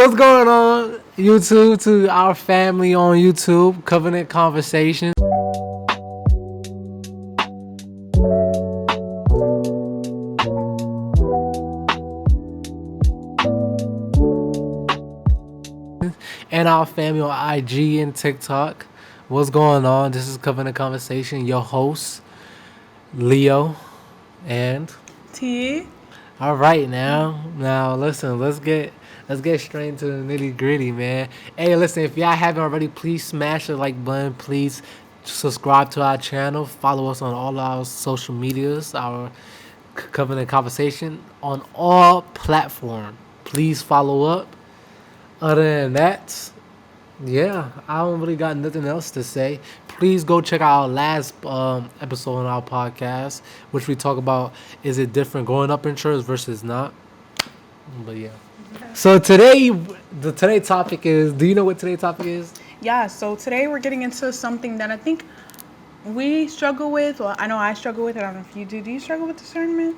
What's going on, YouTube, to our family on YouTube, Covenant Conversation. And our family on IG and TikTok. What's going on? This is Covenant Conversation, your host, Leo, and T. all right now listen, let's get straight into the nitty gritty, man. Hey, listen, if y'all haven't already, please smash the like button. Please subscribe to our channel. Follow us on all our social medias. Our Covenant Conversation on all platforms. Please follow up. Other than that, yeah, I don't really got nothing else to say. Please go check out our last episode on our podcast, which we talk about is it different growing up in church versus not. But yeah. So today topic is. Do you know what today's topic is? Yeah, so today we're getting into something that I think we struggle with. Well, I know I struggle with it. I don't know if you do. Do you struggle with discernment?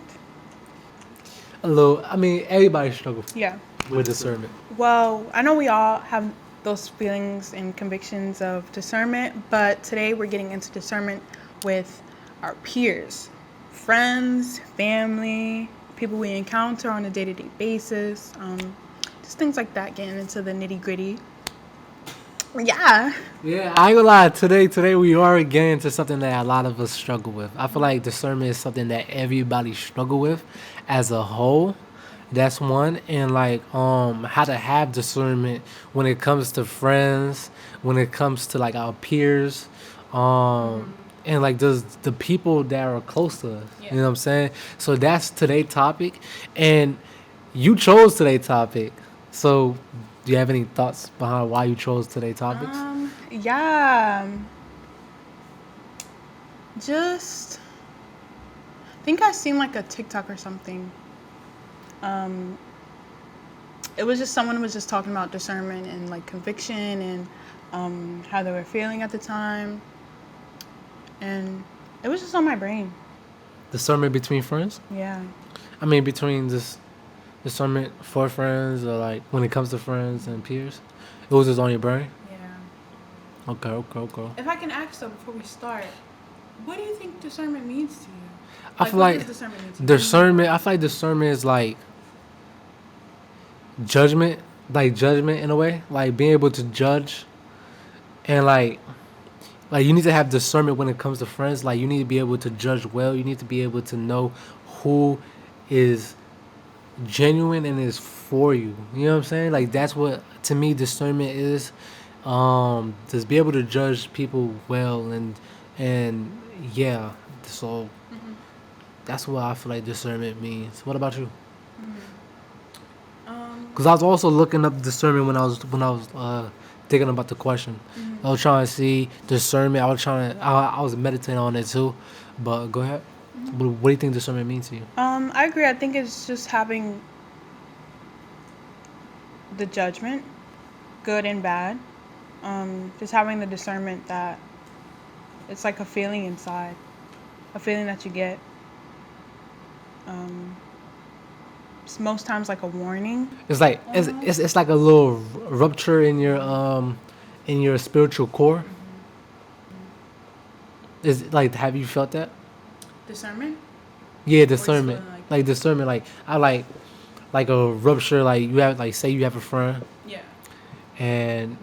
A little. I mean, everybody struggles Yeah. with discernment. Well, I know we all have those feelings and convictions of discernment, but today we're getting into discernment with our peers, friends, family, people we encounter on a day-to-day basis, just things like that, getting into the nitty-gritty. Yeah. Yeah, I ain't gonna lie. Today we are getting into something that a lot of us struggle with. I feel like discernment is something that everybody struggle with as a whole. That's one, and like how to have discernment when it comes to friends, when it comes to like our peers, and like the people that are close to us. You know what I'm saying? So that's today's topic, and you chose today's topic. So do you have any thoughts behind why you chose today's topics? Yeah. Just I think I seen like a TikTok or something. It was just someone was just talking about discernment and like conviction and how they were feeling at the time, and it was just on my brain. Discernment between friends? Yeah. I mean, between this discernment for friends, or like when it comes to friends and peers, it was just on your brain. Yeah. Okay. If I can ask though before we start, what do you think discernment means to you? I feel what like does discernment mean to you? discernment. I feel like discernment is like judgment in a way, like being able to judge, and like you need to have discernment when it comes to friends. Like you need to be able to judge well. You need to be able to know who is genuine and is for you. You know what I'm saying? Like that's what to me discernment is. Just be able to judge people well and yeah. So that's what I feel like discernment means. What about you? Because I was also looking up discernment when I was thinking about the question. I was trying to see discernment. I was meditating on it too. But go ahead. What do you think discernment means to you? I agree. I think it's just having the judgment, good and bad. Just having the discernment that it's like a feeling inside, a feeling that you get. It's most times like a warning. It's like it's like a little rupture in your spiritual core. Is like, have you felt that? Discernment? Yeah, discernment. feeling Like discernment. Like I like a rupture. Like you have like say you have a friend Yeah. and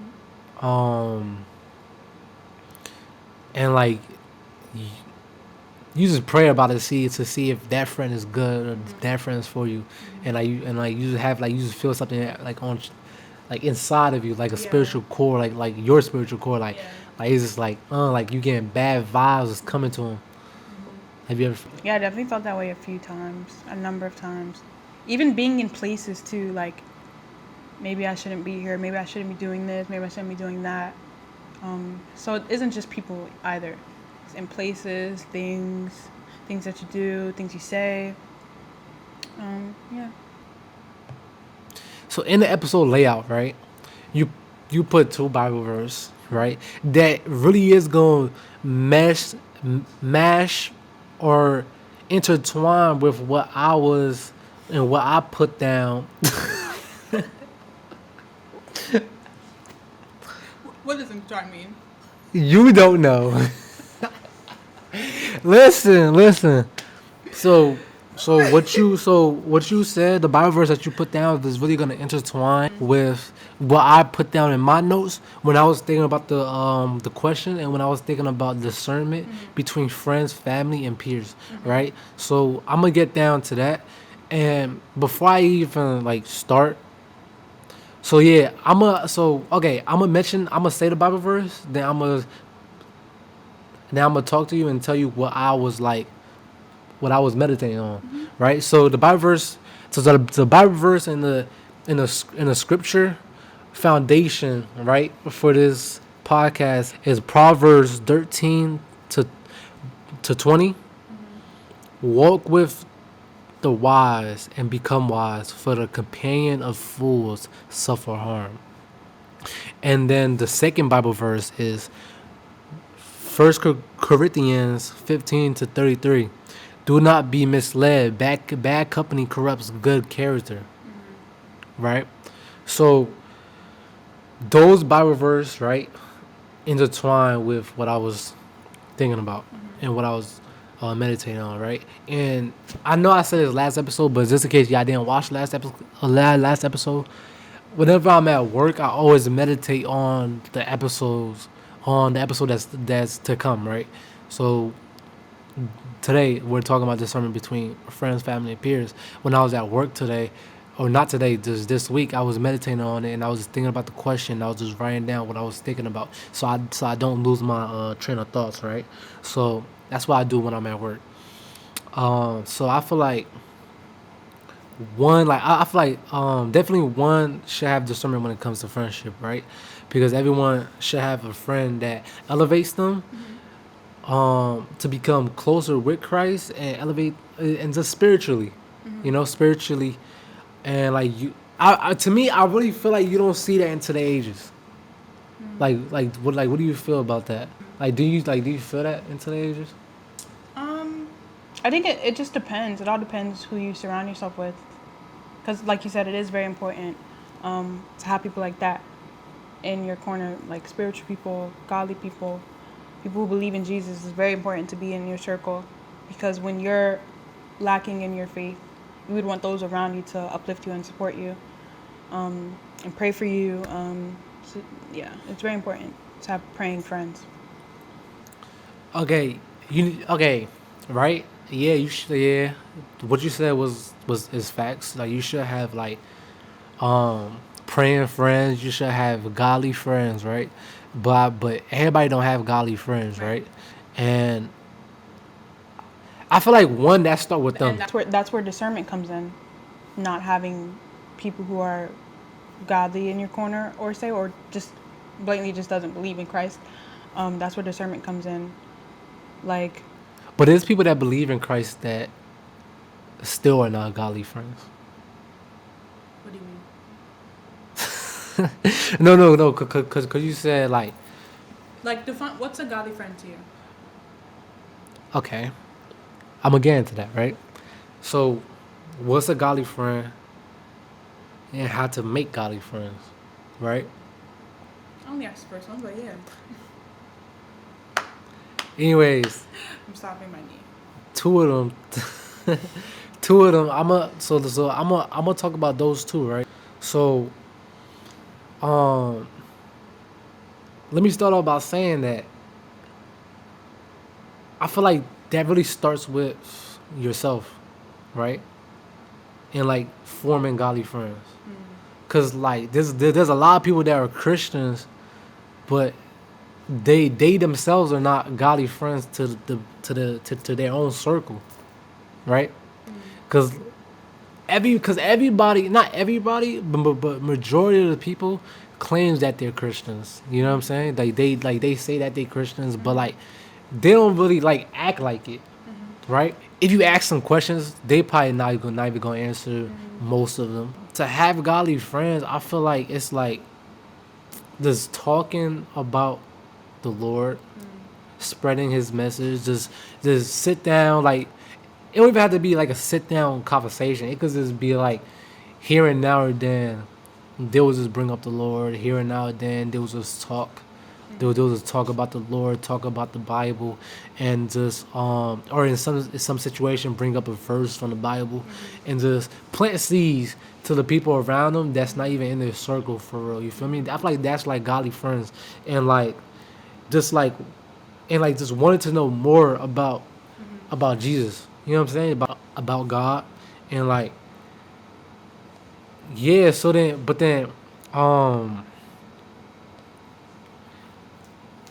and like you just pray about it to see if that friend is good or that friend is for you, and you just have you just feel something like on like inside of you, like a spiritual core, like your spiritual core, like it's just like you getting bad vibes is coming to him. Have you ever? Yeah, I definitely felt that way a number of times. Even being in places too, like maybe I shouldn't be here, maybe I shouldn't be doing this, maybe I shouldn't be doing that. So it isn't just people either. It's in places, things that you do, things you say. Yeah. So in the episode layout, right? You put 2 Bible verses, right? That really is gonna mash or intertwine with what I was and what I put down What does enjoy mean? You don't know. Listen. So what you said, the Bible verse that you put down is really gonna intertwine with what I put down in my notes when I was thinking about the question and when I was thinking about discernment between friends, family, and peers, right? So I'm gonna get down to that, and before I even like start, so yeah, I'm gonna mention, I'm gonna say the Bible verse, then I'm gonna talk to you and tell you what I was meditating on, right? So the Bible verse in the scripture foundation, right, for this podcast is Proverbs 13 to 20. Walk with the wise and become wise, for the companion of fools suffer harm. And then the second Bible verse is First Corinthians 15 to 33. Do not be misled. Bad company corrupts good character. Right? So those Bible verses, right, intertwine with what I was thinking about and what I was meditating on, right? And I know I said this last episode, but just in case y'all didn't watch last episode, whenever I'm at work, I always meditate on the episode that's to come, right? So today we're talking about discernment between friends, family, and peers. When I was at work today, or not today, just this week, I was meditating on it and I was just thinking about the question. I was just writing down what I was thinking about, so I don't lose my train of thoughts, right? So that's what I do when I'm at work. So I feel like I feel like definitely one should have discernment when it comes to friendship, right? Because everyone should have a friend that elevates them to become closer with Christ and elevate and just spiritually, spiritually, and like to me, I really feel like you don't see that in today's ages. What do you feel about that? Do you feel that in today's ages? Um, I think it just depends. It all depends who you surround yourself with. Because, like you said, it is very important to have people like that in your corner, like spiritual people, godly people, people who believe in Jesus. Is very important to be in your circle, because when you're lacking in your faith, you would want those around you to uplift you and support you, and pray for you. So, yeah, it's very important to have praying friends. Okay, okay, right? Yeah, you should. Yeah, what you said was is facts. Like you should have like praying friends. You should have godly friends, right? But everybody don't have godly friends, Right. right? And I feel like one that start with And them. that's where discernment comes in, not having people who are godly in your corner, or just blatantly just doesn't believe in Christ. That's where discernment comes in. Like, But there's people that believe in Christ that still are not godly friends. what do you mean? No, cause you said like, Like, define what's a godly friend to you? okay, I'm gonna get into that, right? So, what's a godly friend and how to make godly friends, right? I only asked the first one, but yeah, Anyways, I'm stopping my knee. two of them, two of them. I'm gonna talk about those two, right? So, um, let me start off by saying that I feel like that really starts with yourself, right? And like forming godly friends. Cause like there's a lot of people that are Christians, but they themselves are not godly friends to their own circle, right? Cause everybody, not everybody, but majority of the people claims that they're Christians. You know what I'm saying? They say that they're Christians, but like they don't really like act like it, right? If you ask them questions, they probably not even gonna answer most of them. To have godly friends, I feel like it's like just talking about the Lord, spreading His message. Just sit down. Like it don't even have to be like a sit down conversation. It could just be like here and now or then. They will just bring up the Lord here and now and then. They will just talk. They'll just talk about the Lord, talk about the Bible, and just or in some situation bring up a verse from the Bible, and just plant seeds to the people around them that's not even in their circle for real. You feel me? I feel like that's like godly friends, and just like just wanted to know more about Jesus. You know what I'm saying? About God, and yeah. So then, but then, um.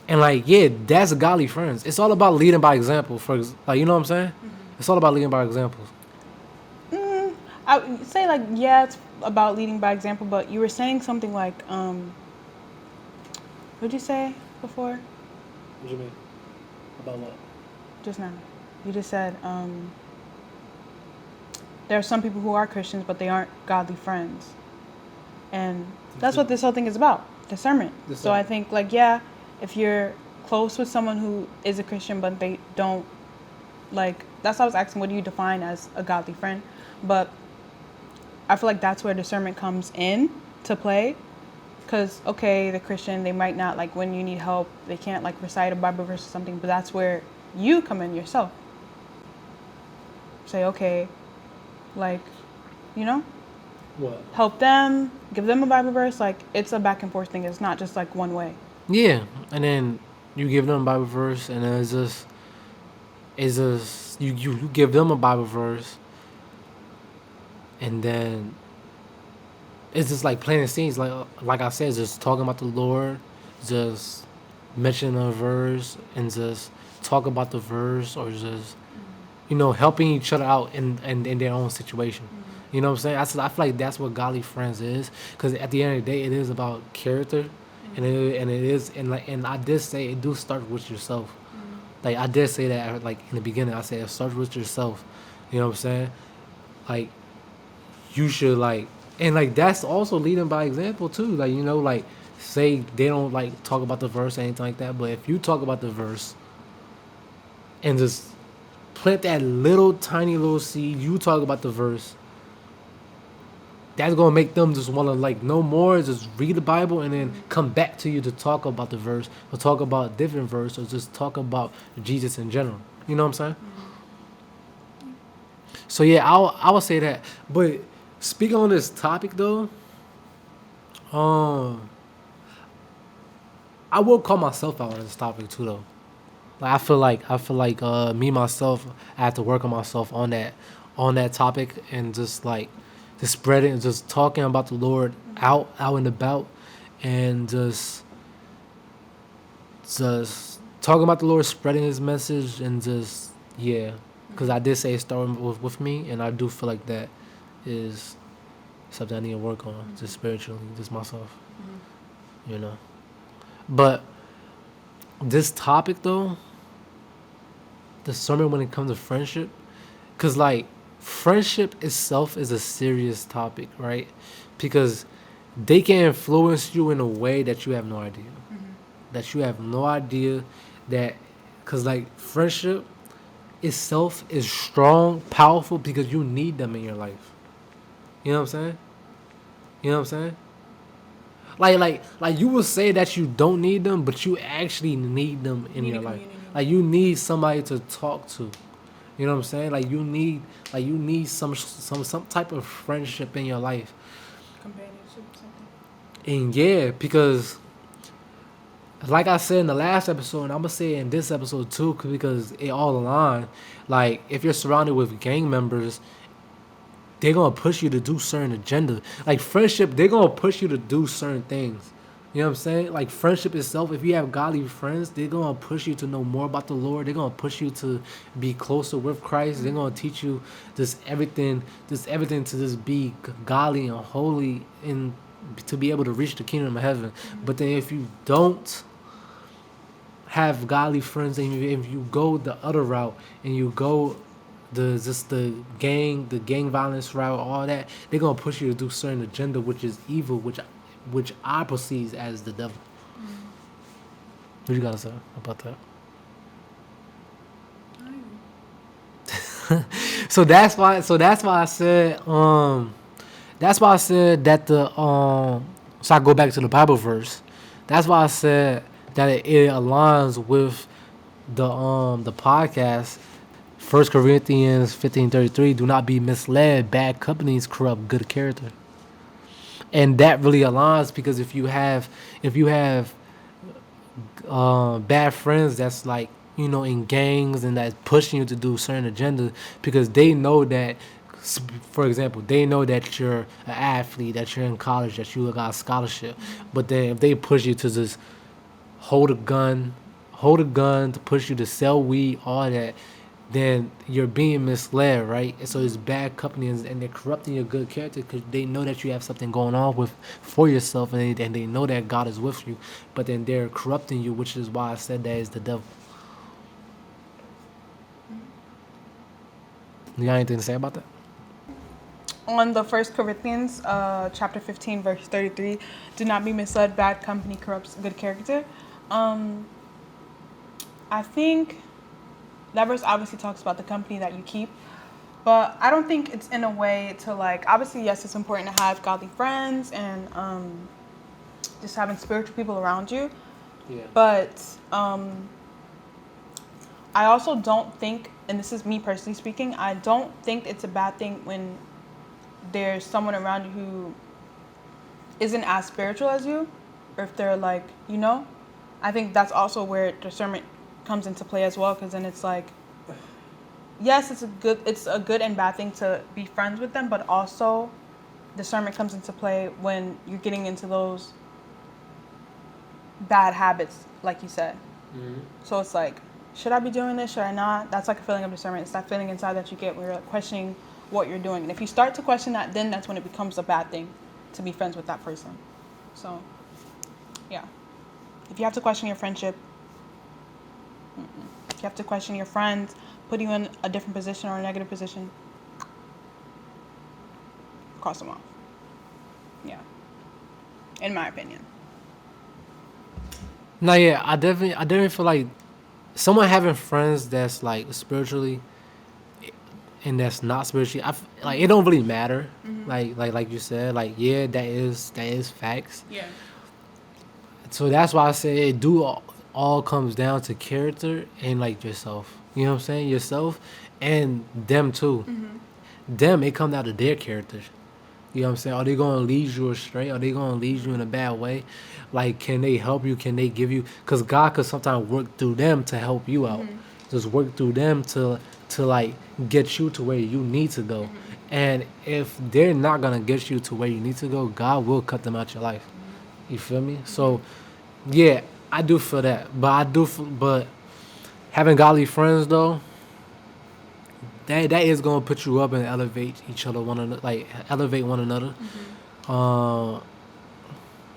And yeah, that's godly friends. It's all about leading by example. You know what I'm saying? It's all about leading by examples. I would say like yeah, it's about leading by example, but you were saying something like what'd you say before? What do you mean? About what? Just now. You just said there are some people who are Christians but they aren't godly friends. And that's what this whole thing is about. Discernment. So I think like yeah, if you're close with someone who is a Christian but they don't like that's why I was asking what do you define as a godly friend? But I feel like that's where discernment comes in to play. Because, okay, the Christian, they might not, like, when you need help, they can't, like, recite a Bible verse or something, but that's where you come in yourself. Say, okay, like, you know, What? help them, give them a Bible verse. Like, it's a back and forth thing. It's not just, like, one way. Yeah, and then you give them a Bible verse, and then you give them a Bible verse, and then it's just like planting seeds. Like I said, just talking about the Lord, just mentioning a verse, and just talk about the verse, or just helping each other out in their own situation. You know what I'm saying? I feel like that's what godly friends is, because at the end of the day, it is about character, and I did say it do start with yourself. Like I did say that like in the beginning, I said it starts with yourself. You know what I'm saying? Like you should and that's also leading by example too. Say they don't like talk about the verse or anything like that, but if you talk about the verse and just plant that little tiny little seed, you talk about the verse, that's gonna make them just wanna know more, just read the Bible and then come back to you to talk about the verse or talk about a different verse or just talk about Jesus in general. You know what I'm saying? So yeah, I would say that. But speaking on this topic though, um, I will call myself out on this topic too though. Like I feel like me myself, I have to work on myself on that topic and just just spreading and just talking about the Lord out and about, and just talking about the Lord, spreading His message, and just yeah, because I did say it started with me, and I do feel like that is something I need to work on, just spiritually, just myself, you know. But this topic though, the sermon when it comes to friendship, because friendship itself is a serious topic, right? Because they can influence you in a way that you have no idea. That you have no idea that, because friendship itself is strong, powerful because you need them in your life. You know what I'm saying? You know what I'm saying? Like you will say that you don't need them, but you actually need them in your life. Like you need somebody to talk to. You know what I'm saying? You need some type of friendship in your life. Companionship, something. And yeah, because like I said in the last episode, and I'm gonna say it in this episode too, because it all align. Like if you're surrounded with gang members, they're gonna push you to do certain agenda. Like friendship, they're gonna push you to do certain things. You know what I'm saying? Like friendship itself, if you have godly friends, they're gonna push you to know more about the Lord. They're gonna push you to be closer with Christ. They're gonna teach you everything to just be godly and holy and to be able to reach the kingdom of heaven. But then if you don't have godly friends and if you go the other route and you go the gang violence route, all that, they're gonna push you to do certain agenda which is evil, which I perceive as the devil. What you gotta say about that? So that's why I said That's why I said that the so I go back to the Bible verse. That's why I said that it aligns with the podcast. 1 Corinthians 15:33. Do not be misled. Bad companies corrupt good character, and that really aligns because if you have bad friends that's like in gangs and that's pushing you to do certain agendas because they know that, for example, they know that you're an athlete, that you're in college, that you got a scholarship, but then if they push you to just hold a gun hold a gun to push you to sell weed, all that, then you're being misled, right? And so it's bad company, and they're corrupting your good character because they know that you have something going on with for yourself, and they know that God is with you, but then they're corrupting you, which is why I said that is the devil. You got anything to say about that? On the First Corinthians, chapter 15, verse 33, do not be misled. Bad company corrupts good character. Um, I think that verse obviously talks about the company that you keep, but I don't think it's in a way to like. Obviously, yes, it's important to have godly friends and just having spiritual people around you. Yeah. But I also don't think, and this is me personally speaking, I don't think it's a bad thing when there's someone around you who isn't as spiritual as you, or if they're like, I think that's also where discernment comes into play as well, because then it's like, yes, it's a good and bad thing to be friends with them, but also discernment comes into play when you're getting into those bad habits, like you said. Mm-hmm. So it's like, should I be doing this? Should I not? That's like a feeling of discernment. It's that feeling inside that you get where you're like questioning what you're doing. And if you start to question that, then that's when it becomes a bad thing to be friends with that person. So, yeah. If you have to question your friendship, if you have to question your friends, put you in a different position or a negative position, cross them off. Yeah. In my opinion. No, yeah, I definitely feel like someone having friends that's like spiritually and that's not spiritually, like it don't really matter. Mm-hmm. Like you said, like yeah, that is facts. Yeah. So that's why I say it do all comes down to character and like yourself. You know what I'm saying? Yourself and them too. Mm-hmm. Them, it comes down to their characters. You know what I'm saying? Are they gonna lead you astray? Are they gonna lead you in a bad way? Like, can they help you? Can they give you? Because God could sometimes work through them to help you out. Mm-hmm. Just work through them to like get you to where you need to go. Mm-hmm. And if they're not gonna get you to where you need to go, God will cut them out your life. You feel me? So, yeah, I do feel that. But having godly friends though, that is gonna put you up and elevate each other one another, like elevate one another. Mm-hmm. Uh,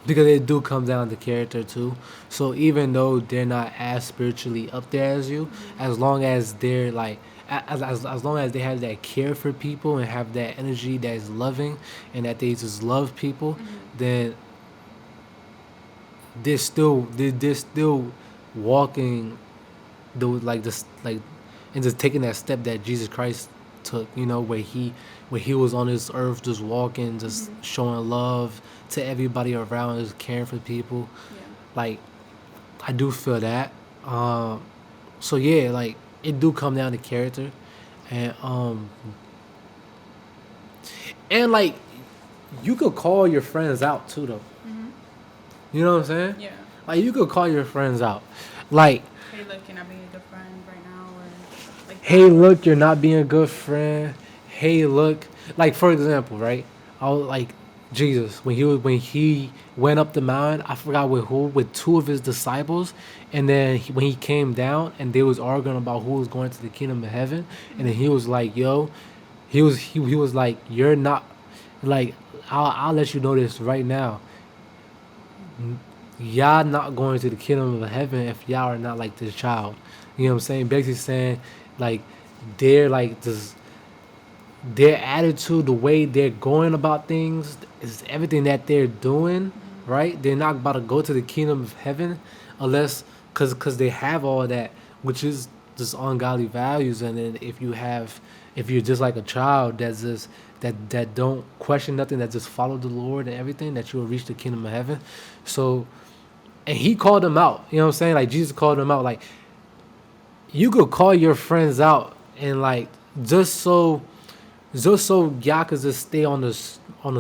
because it do come down to character too. So even though they're not as spiritually up there as you, Mm-hmm. as long as they're like as long as they have that care for people and have that energy that is loving and that they just love people, Mm-hmm. then they're still walking the like this like and just taking that step that Jesus Christ took, where he was on this earth just walking, just Mm-hmm. showing love to everybody around, just caring for people. Yeah. Like I do feel that. So yeah, like it do come down to character, and like you could call your friends out too though. Mm-hmm. You know what I'm saying? Yeah. Like you could call your friends out, like, Hey, look, you're not being a good friend right now, or like hey, that. look, you're not being a good friend. Hey, look, like for example, right? I was like Jesus when he went up the mountain. I forgot with who, with two of his disciples, and then when he came down and they was arguing about who was going to the kingdom of heaven, and then he was like, "Yo," he was like, "You're not like I'll let you know this right now. Y'all not going to the kingdom of heaven if y'all are not like this child." You know what I'm saying? Basically saying like they're like this their attitude, the way they're going about things, is everything that they're doing, right? They're not about to go to the kingdom of heaven unless, cause they have all that, which is just ungodly values. And then if you're just like a child that's just that don't question nothing, that just follow the Lord and everything, that you will reach the kingdom of heaven. So, and he called them out. You know what I'm saying? Like Jesus called them out. Like you could call your friends out and like just so y'all could just stay on the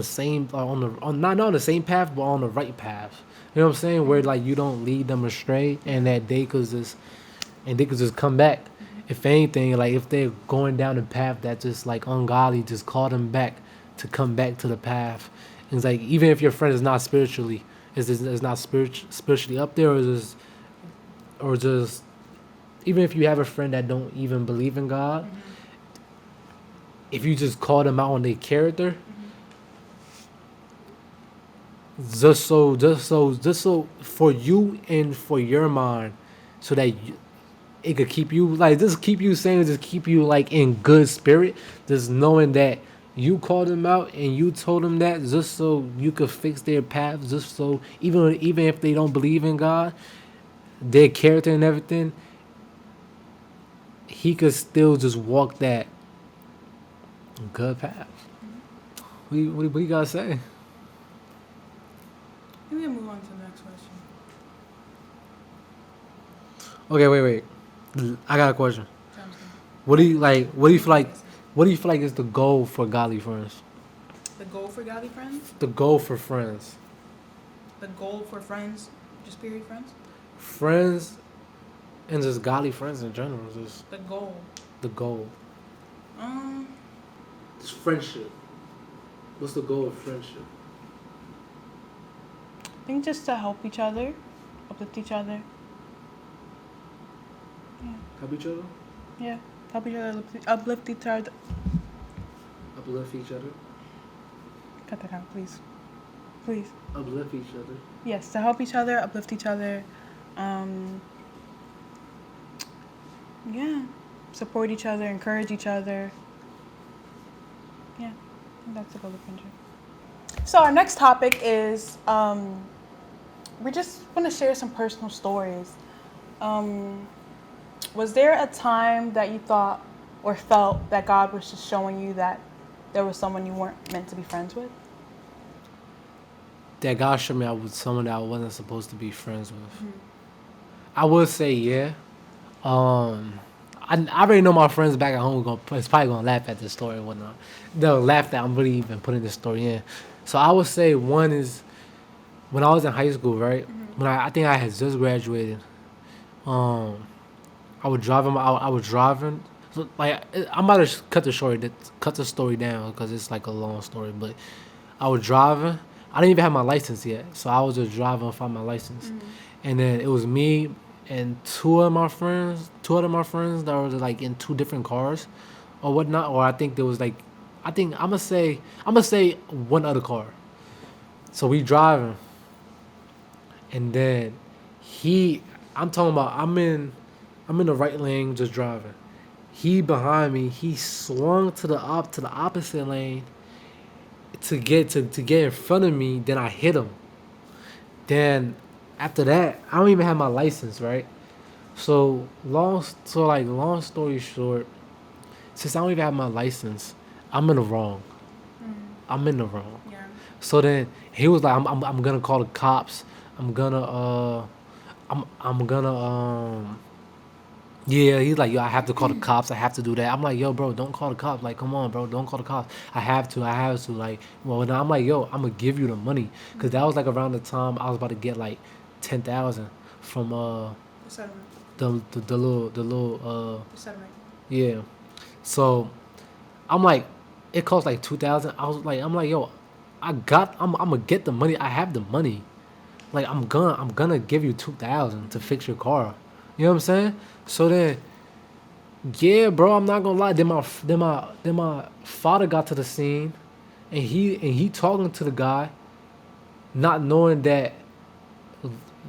same on not on the same path but on the right path. You know what I'm saying? Where like you don't lead them astray and that they could just come back. If anything, like if they're going down the path that just like ungodly, just call them back to come back to the path. And it's like even if your friend is not spiritually is not spiritually up there or just even if you have a friend that don't even believe in God, if you just call them out on their character, just so for you and for your mind, so that it could keep you like just keep you sane, just keep you like in good spirit, just knowing that you called them out and you told them that just so you could fix their path, just so even if they don't believe in God, their character and everything, he could still just walk that good path. What you gotta say? We can move on to the next question. Okay, wait. I got a question. Sounds good. What do you like? What do you feel like? What do you feel like is the goal for godly friends? The goal for godly friends? The goal for friends. The goal for friends, just period friends? Friends, and just godly friends in general. Just The goal. the goal. Um, It's friendship. What's the goal of friendship? I think just to help each other, uplift each other. Help each other. Yeah, help each other, uplift each other. Uplift each other. Cut that out, please. Please. Uplift each other. Yes, to help each other, uplift each other. Yeah, support each other, encourage each other. Yeah, I think that's the goal of friendship. So our next topic is we just want to share some personal stories. Was there a time that you thought or felt that God was just showing you that there was someone you weren't meant to be friends with? That God showed me I was someone that I wasn't supposed to be friends with. I would say yeah. I already know my friends back at home is probably gonna laugh at this story and whatnot. They'll laugh that I'm really even putting this story in. So I would say one is when I was in high school, right? When I think I had just graduated. I was driving. I was driving. So like I might have cut the story down because it's like a long story. But I was driving. I didn't even have my license yet, so I was just driving without my license. And then it was me and two of my friends that were like in two different cars, or whatnot. Or I think there was like, I'm gonna say one other car. So we driving, and then I'm talking about I'm in the right lane just driving. He behind me, he swung to the opposite lane to get in front of me. Then I hit him. Then after that, I don't even have my license, right? So long story short, since I don't even have my license, I'm in the wrong. I'm in the wrong. Yeah. So then he was like, I'm gonna call the cops. I'm gonna yeah, he's like, yo, I have to call the cops. I have to do that. I'm like, yo, bro, don't call the cops. Like, come on, bro, don't call the cops. I have to. Like, well, now I'm like, yo, I'm gonna give you the money, cause that was like around the time I was about to get like 10,000 from The settlement. the little The settlement. yeah. So I'm like, it cost like 2,000. I'm like, yo, I'm gonna get the money. I have the money. Like I'm gonna give you 2,000 to fix your car. You know what I'm saying? So then, yeah, bro, I'm not gonna lie. Then my father got to the scene, and he talking to the guy, not knowing that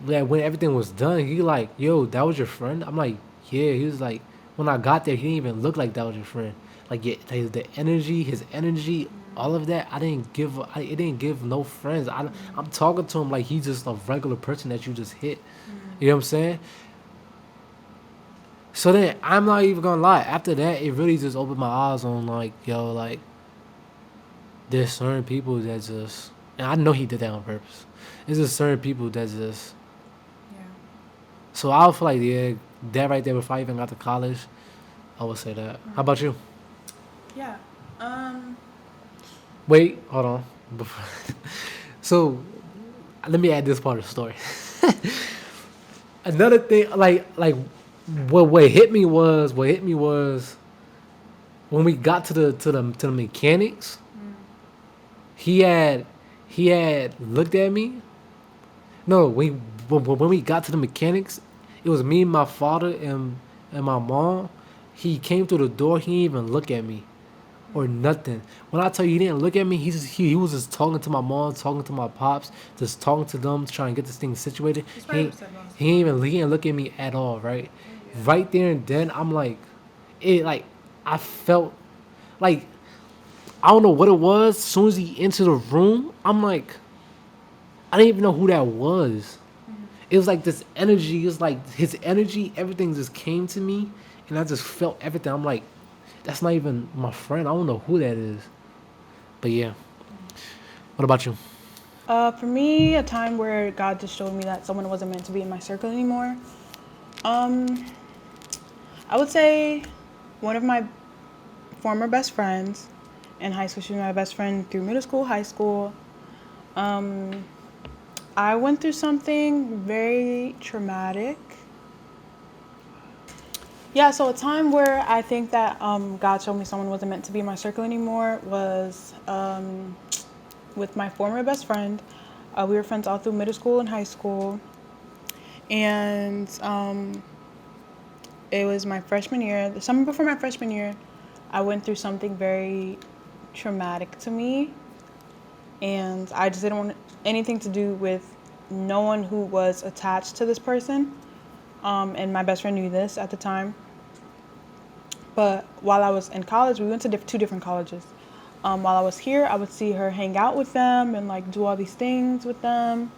when everything was done, he like, yo, that was your friend. I'm like, yeah. He was like, when I got there, he didn't even look like that was your friend. Like, yeah, his energy, all of that. It didn't give no friends. I'm talking to him like he's just a regular person that you just hit. You know what I'm saying? So then I'm not even gonna lie. After that, it really just opened my eyes on like, yo, like there's certain people that just, and I know he did that on purpose. There's just certain people that just. Yeah. So I feel like yeah, that right there before I even got to college, I would say that. How about you? Yeah. Um. Wait, hold on. So let me add this part of the story. Another thing, like what hit me was when we got to the mechanics. He had he had looked at me. No, when we got to the mechanics, it was me, my father, and my mom. He came through the door. He didn't even look at me or nothing. When I tell you he didn't look at me, he was just talking to my mom, talking to my pops, just talking to them, trying to get this thing situated. He's He probably ain't- upset about his he didn't look at me at all. Right, Yeah. right there and then I'm like, it like I felt like I don't know what it was. As soon as he entered the room, I'm like, I didn't even know who that was. It was like this energy. It was like his energy. Everything just came to me, and I just felt everything. I'm like, that's not even my friend. I don't know who that is. But yeah. What about you? For me, a time where God just showed me that someone wasn't meant to be in my circle anymore. Um, I would say one of my former best friends in high school. She was my best friend through middle school, high school. Um, I went through something very traumatic. Yeah, so a time where I think that God showed me someone wasn't meant to be in my circle anymore was with my former best friend. We were friends all through middle school and high school. And it was my freshman year. The summer before my freshman year, I went through something very traumatic to me. And I just didn't want anything to do with no one who was attached to this person. And my best friend knew this at the time. But while I was in college, we went to two different colleges. While I was here, I would see her hang out with them and like do all these things with them.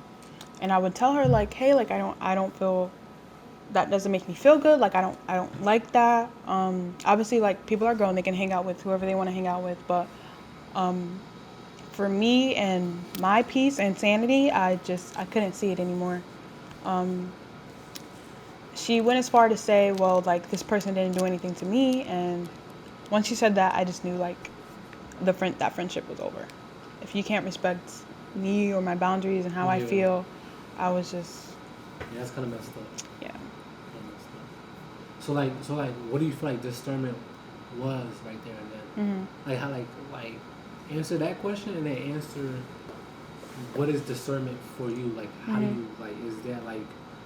And I would tell her like, hey, like I don't feel that doesn't make me feel good. Like I don't like that. Obviously, like people are grown, they can hang out with whoever they want to hang out with. But for me and my peace and sanity, I couldn't see it anymore. She went as far to say, well, like this person didn't do anything to me, and once she said that, I just knew like that friendship was over. If you can't respect me or my boundaries and how I Yeah. feel, I was just Yeah, that's kind of messed up. yeah. Kinda messed up. So like, what do you feel like discernment was right there and then? Like how like answer that question and then answer what is discernment for you? Like how do you like is that like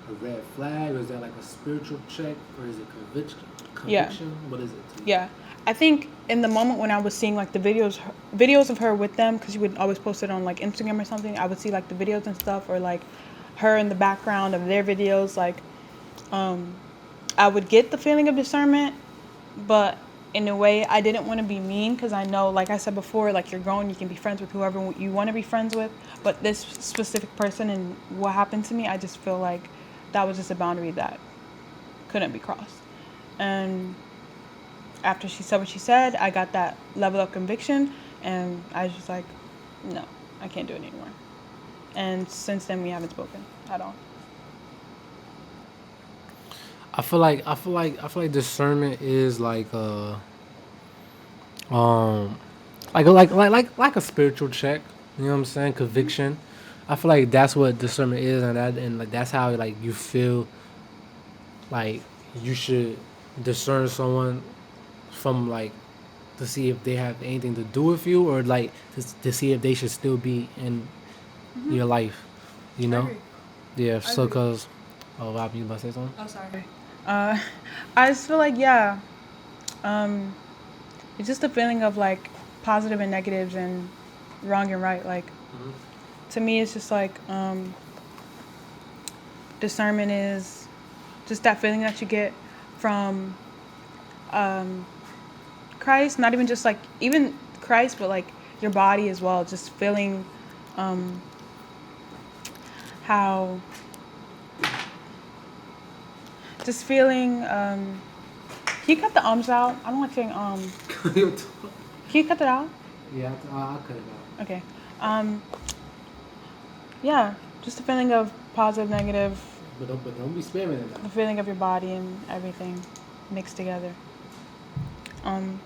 a red flag or is that like a spiritual check or is it conviction? Yeah. Conviction? What is it to you? Yeah, I think in the moment when I was seeing like the videos of her with them, because she would always post it on like Instagram or something, I would see like the videos and stuff, or like her in the background of their videos. Like, I would get the feeling of discernment, but in a way, I didn't want to be mean because I know, like I said before, like you're grown, you can be friends with whoever you want to be friends with. But this specific person and what happened to me, I just feel like that was just a boundary that couldn't be crossed. And after she said what she said, I got that level of conviction, and I was just like, no, I can't do it anymore. And since then, we haven't spoken at all. I feel like discernment is um like a spiritual check. You know what I'm saying? Conviction. I feel like that's what discernment is, and like that's how like you feel like you should discern someone from like to see if they have anything to do with you or like to see if they should still be in your life. You I know? agree. Yeah. I So agree. cause Rob, you about to say something? Oh, sorry. Uh, I just feel like, yeah, um, it's just a feeling of like positive and negatives and wrong and right. Like, to me, it's just like discernment is just that feeling that you get from um, Christ, not even just like even Christ, but like your body as well. Just feeling um, how, just feeling. Can you cut the ums out? I don't like saying. Can you cut that out? Yeah, I'll cut it out. Okay. Um, yeah, just the feeling of positive, negative, But don't be spamming it the now. feeling of your body and everything mixed together. Um,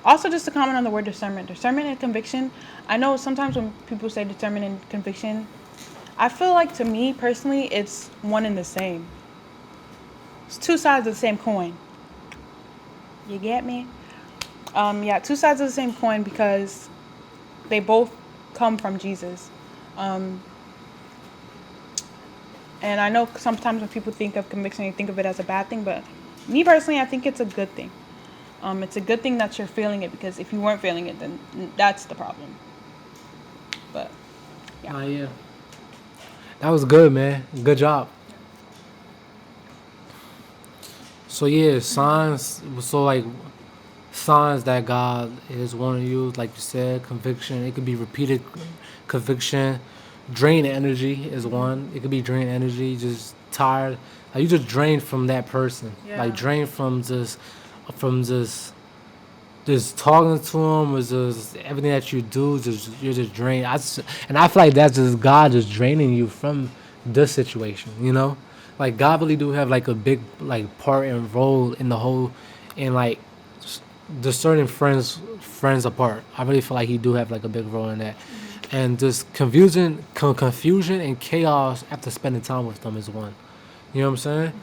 Also, just to comment on the word discernment. Discernment and conviction. I know sometimes when people say discernment and conviction, I feel like to me personally, it's one and the same. It's two sides of the same coin. You get me? Yeah, two sides of the same coin because they both come from Jesus. Um, and I know sometimes when people think of conviction, they think of it as a bad thing, but me personally, I think it's a good thing. It's a good thing that you're feeling it because if you weren't feeling it, then that's the problem. But yeah. Yeah. That was good, man. Good job. So yeah, signs. So like signs that God is wanting you, like you said, conviction. It could be repeated conviction. Drain energy is one. It could be drain energy, just tired. Like you just drained from that person. Like Yeah. drained from just talking to him was just everything that you do. Just you're just drained. And I feel like that's just God just draining you from this situation. Like God really do have like a big like part and role in the whole, in like discerning friends apart. I really feel like he do have like a big role in that, and just confusion and chaos after spending time with them is one. You know what I'm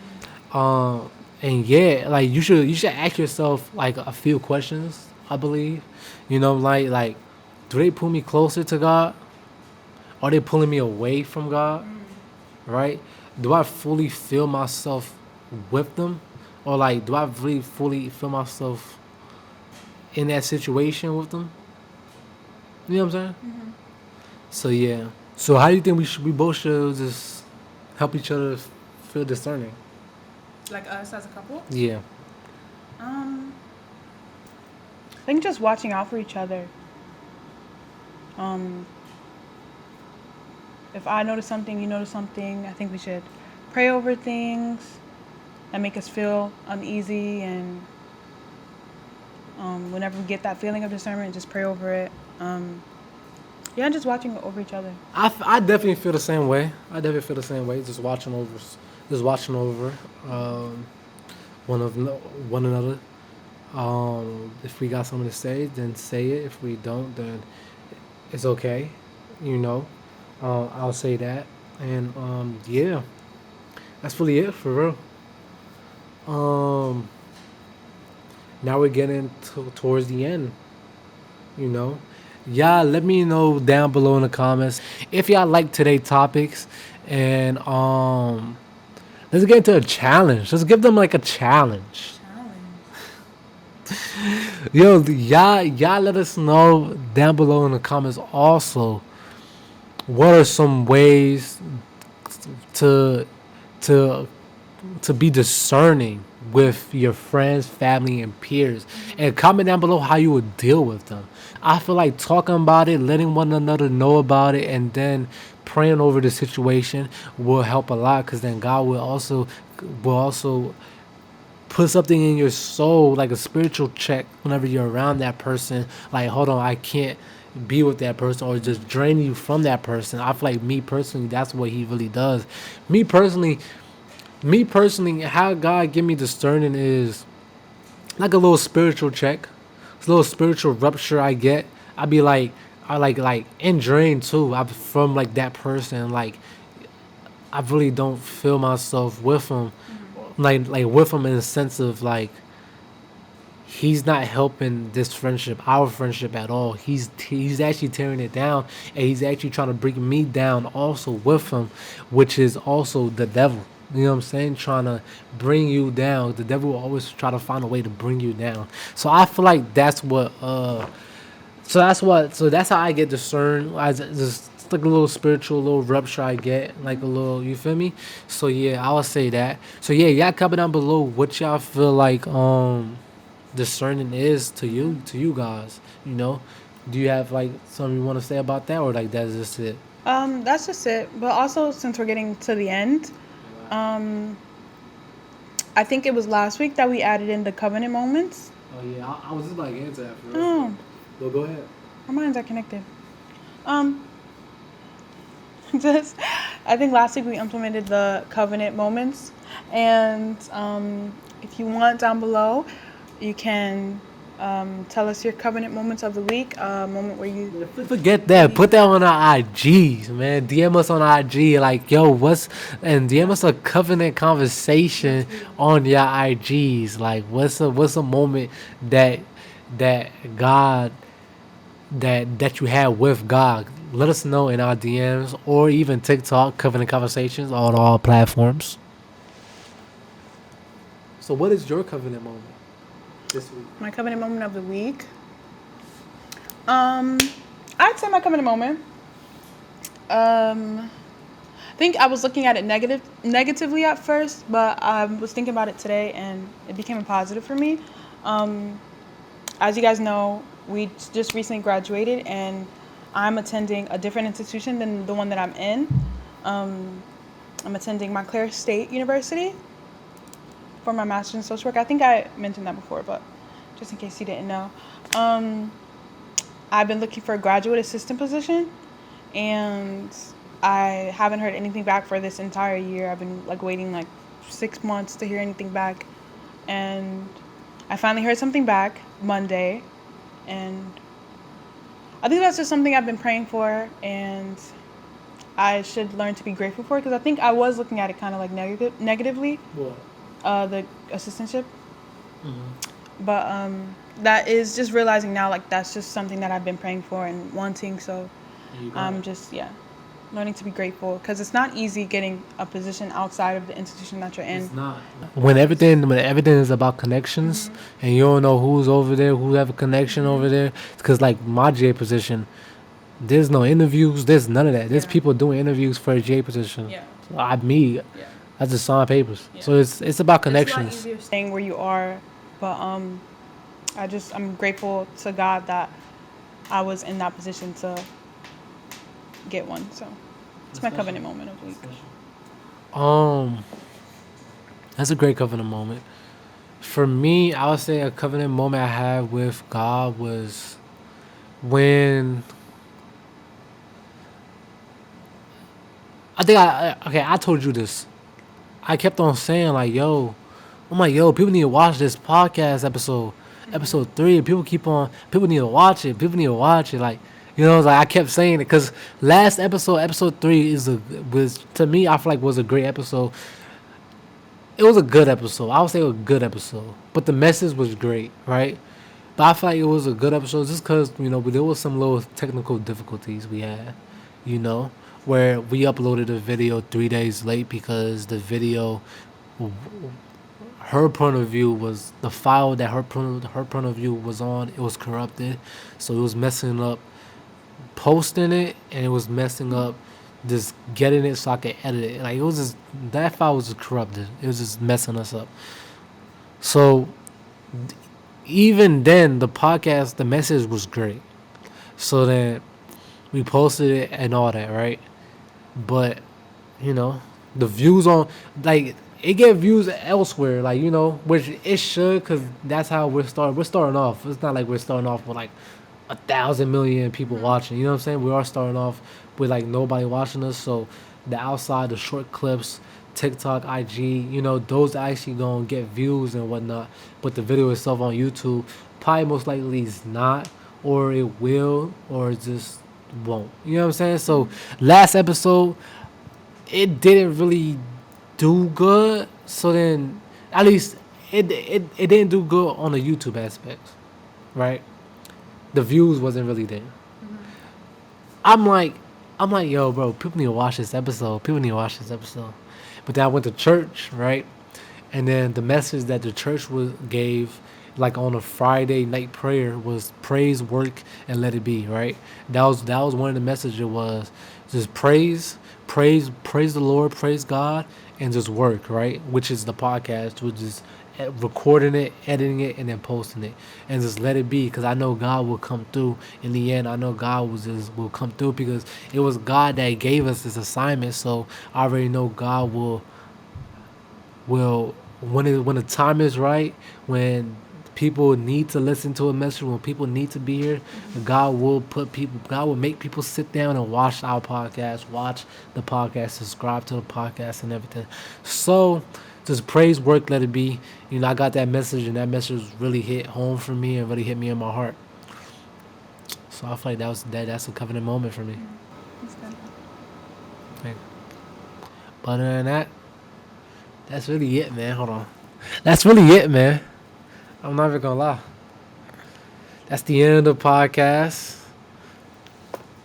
saying? And yeah, like you should ask yourself like a few questions. I believe, like do they pull me closer to God? Are they pulling me away from God? Right? Do I fully feel myself with them, or like do I really fully feel myself in that situation with them? You know what I'm saying? So yeah. So how do you think we both should just help each other feel discerning? Like us as a couple? Yeah. Um, I think just watching out for each other. Um, if I notice something, you notice something, I think we should pray over things that make us feel uneasy. And whenever we get that feeling of discernment, just pray over it. Yeah, just watching over each other. I definitely feel the same way. I definitely feel the same way. Just watching over, um, one of one another. If we got something to say, then say it. If we don't, then it's okay. You know, I'll say that. And yeah, that's really it for real. Um, Now we're getting towards the end. You know, y'all let me know down below in the comments if y'all like today's topics, and let's get into a challenge. Let's give them like a challenge. Yo, y'all let us know down below in the comments also what are some ways to to to be discerning with your friends, family, and peers. And comment down below how you would deal with them. I feel like talking about it, letting one another know about it, and then praying over the situation will help a lot. Because then God will also put something in your soul, like a spiritual check, whenever you're around that person. Like, hold on, I can't be with that person, or just drain you from that person. I feel like me personally, that's what he really does. Me personally, how God give me discerning is like a little spiritual check. It's a little spiritual rupture I get. I be like, I like and drained too. I'm from like that person. Like I really don't feel myself with him, like with him in the sense of like he's not helping this friendship, our friendship at all. He's actually tearing it down, and he's actually trying to bring me down also with him, which is also the devil. You know what I'm saying? Trying to bring you down. The devil will always try to find a way to bring you down. So I feel like that's what. So that's how I get discerned. I just it's like a little spiritual, little rupture I get, like a little. You feel me? So yeah, I would say that. So yeah, y'all comment down below what y'all feel like discerning is to you guys. Do you have like something you want to say about that, or like that's just it? That's just it. But also, since we're getting to the end, um, I think it was last week that we added in the covenant moments. Oh yeah, I was just about to get into that for real. Oh, Well, go ahead. Our minds are connected. Um, just I think last week we implemented the covenant moments, and if you want down below, you can tell us your covenant moments of the week. A moment where you Forget that. Put that on our IGs, man. DM us on IG, like, yo, and DM us a covenant conversation on your IGs. Like, what's a moment that that God that you had with God? Let us know in our DMs or even TikTok, covenant conversations on all platforms. So, what is your covenant moment this week? my covenant moment of the week. Um, I'd say my covenant moment. I think I was looking at it negatively at first, but I was thinking about it today, and it became a positive for me. Um, as you guys know, we just recently graduated, and I'm attending a different institution than the one that I'm in. Um, I'm attending Montclair State University for my master's in social work. I think I mentioned that before, but just in case you didn't know. Um, I've been looking for a graduate assistant position, and I haven't heard anything back for this entire year. I've been like waiting like 6 months to hear anything back, and I finally heard something back Monday, and I think that's just something I've been praying for, and I should learn to be grateful for, because I think I was looking at it kind of like negatively, What? the assistantship. But that is just realizing now, like, that's just something that I've been praying for and wanting. So I'm just, learning to be grateful, because it's not easy getting a position outside of the institution that you're in. It's not. When everything is about connections, and you don't know who's over there, who have a connection over there, because like my GA position, there's no interviews, there's none of that. There's Yeah. people doing interviews for a GA position. Yeah. So I just sign papers. Yeah. So it's about It's a lot connections. easier staying where you are, but I'm grateful to God that I was in that position to get one. So it's my covenant moment of the week. Um, that's a great covenant moment. For me, I would say a covenant moment I had with God was when I told you this. I kept on saying like, yo, I'm like, yo, people need to watch this podcast episode 3. People need to watch it. People need to watch it. Like, like I kept saying it because last episode 3 was to me, I feel like was a great episode. It was a good episode. I would say it was a good episode, but the message was great, right? But I feel like it was a good episode just because there was some little technical difficulties we had, you know, where we uploaded a video 3 days late because the video, her point of view was the file that her point of view was on. It was corrupted, so it was messing up posting it, and it was messing up just getting it so I could edit it. Like it was just that file was just corrupted. It was just messing us up. So even then, the message was great. So then we posted it and all that, right? But you know, the views on like it get views elsewhere, like which it should, cause that's how we're starting. We're starting off. It's not like we're starting off with like 1,000,000,000 people watching. You know what I'm saying? We are starting off with like nobody watching us. So the outside, the short clips, TikTok, IG, those actually gonna get views and whatnot. But the video itself on YouTube probably most likely is not, or it will, or it just won't. You know what I'm saying? So last episode, it didn't really do good. So then, at least it didn't do good on the YouTube aspect, right? The views wasn't really there. I'm like, yo, bro, people need to watch this episode. People need to watch this episode. But then I went to church, right? And then the message that the church gave, like on a Friday night prayer, was praise, work, and let it be, right? That was one of the messages. Was just praise the Lord, praise God, and just work, right? Which is the podcast, which is recording it, editing it, and then posting it, and just let it be. Because I know God will come through in the end. I know God will come through because it was God that gave us this assignment. So I already know God will when the time is right, when people need to listen to a message, when people need to be here, God will put people. God will make people sit down and watch our podcast, watch the podcast, subscribe to the podcast, and everything. So, just praise work, let it be. I got that message, and that message really hit home for me and really hit me in my heart. So I feel like that's a covenant moment for me. That's good. Like, but other than that, that's really it, man. Hold on. That's really it, man. I'm not even gonna lie. That's the end of the podcast.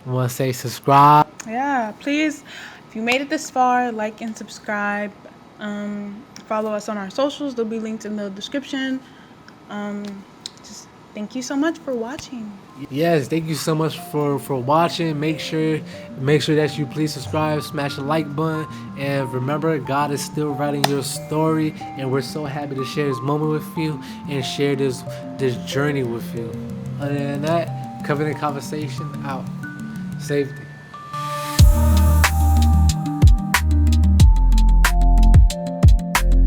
I want to say subscribe. Yeah, please, if you made it this far, like and subscribe. Follow us on our socials. They'll be linked in the description. Just thank you so much for watching. Yes, thank you so much for watching. Make sure that you please subscribe, smash the like button, and remember, God is still writing your story, and we're so happy to share this moment with you and share this journey with you. Other than that, Covenant Conversation out. Safety.